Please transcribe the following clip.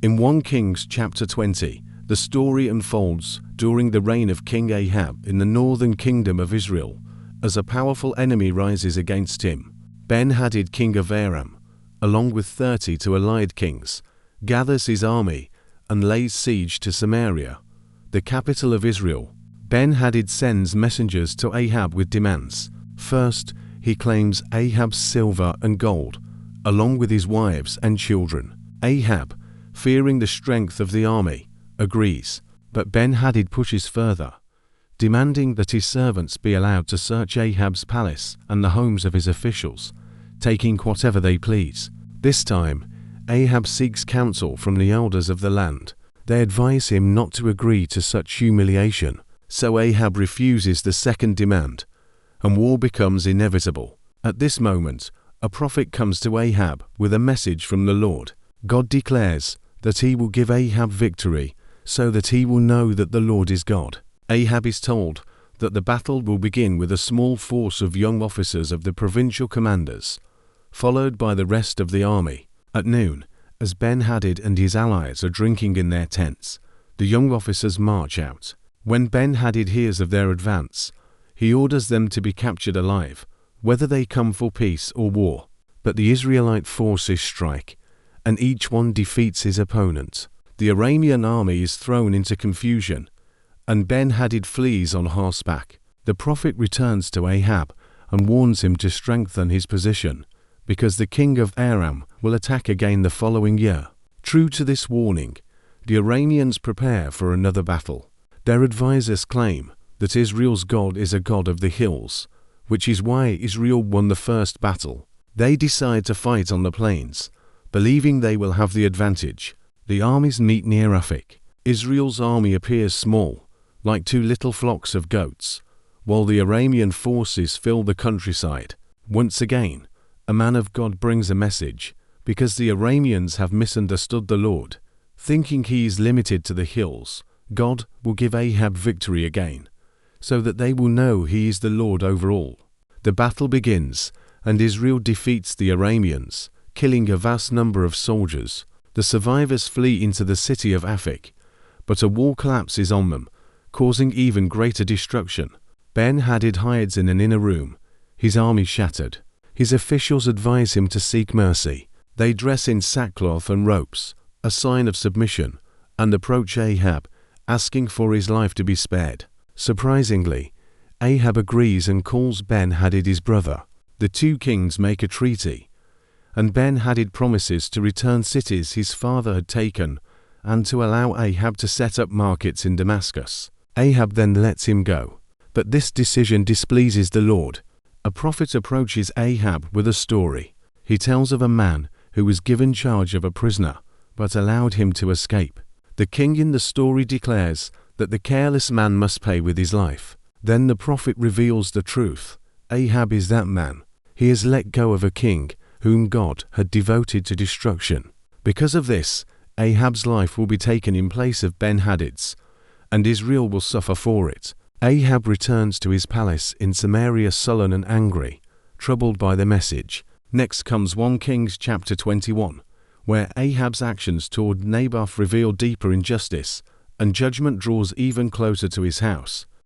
In 1 Kings chapter 20, the story unfolds during the reign of King Ahab in the northern kingdom of Israel, as a powerful enemy rises against him. Ben-Hadad, king of Aram, along with 32 allied kings, gathers his army and lays siege to Samaria, the capital of Israel. Ben-Hadad sends messengers to Ahab with demands. First, he claims Ahab's silver and gold, along with his wives and children. Ahab, fearing the strength of the army, agrees, but Ben-Hadad pushes further, demanding that his servants be allowed to search Ahab's palace and the homes of his officials, taking whatever they please. This time, Ahab seeks counsel from the elders of the land. They advise him not to agree to such humiliation, so Ahab refuses the second demand, and war becomes inevitable. At this moment, a prophet comes to Ahab with a message from the Lord. God declares that he will give Ahab victory, so that he will know that the Lord is God. Ahab is told that the battle will begin with a small force of young officers of the provincial commanders, followed by the rest of the army. At noon, as Ben-Hadad and his allies are drinking in their tents, the young officers march out. When Ben-Hadad hears of their advance, he orders them to be captured alive, whether they come for peace or war. But the Israelite forces strike, and each one defeats his opponent. The Aramean army is thrown into confusion, and Ben-Hadad flees on horseback. The prophet returns to Ahab and warns him to strengthen his position, because the king of Aram will attack again the following year. True to this warning, the Arameans prepare for another battle. Their advisors claim that Israel's God is a God of the hills, which is why Israel won the first battle. They decide to fight on the plains, believing they will have the advantage. The armies meet near Aphek. Israel's army appears small, like 2 little flocks of goats, while the Aramean forces fill the countryside. Once again, a man of God brings a message, because the Arameans have misunderstood the Lord. Thinking he is limited to the hills, God will give Ahab victory again, so that they will know he is the Lord over all. The battle begins, and Israel defeats the Arameans, killing a vast number of soldiers. The survivors flee into the city of Aphek, but a wall collapses on them, causing even greater destruction. Ben-Hadad hides in an inner room, his army shattered. His officials advise him to seek mercy. They dress in sackcloth and ropes, a sign of submission, and approach Ahab, asking for his life to be spared. Surprisingly, Ahab agrees and calls Ben-Hadad his brother. The 2 kings make a treaty, and Ben-Hadad promises to return cities his father had taken and to allow Ahab to set up markets in Damascus. Ahab then lets him go. But this decision displeases the Lord. A prophet approaches Ahab with a story. He tells of a man who was given charge of a prisoner, but allowed him to escape. The king in the story declares that the careless man must pay with his life. Then the prophet reveals the truth. Ahab is that man. He has let go of a king whom God had devoted to destruction. Because of this, Ahab's life will be taken in place of Ben-Hadad's, and Israel will suffer for it. Ahab returns to his palace in Samaria sullen and angry, troubled by the message. Next comes 1 Kings chapter 21, where Ahab's actions toward Naboth reveal deeper injustice, and judgment draws even closer to his house.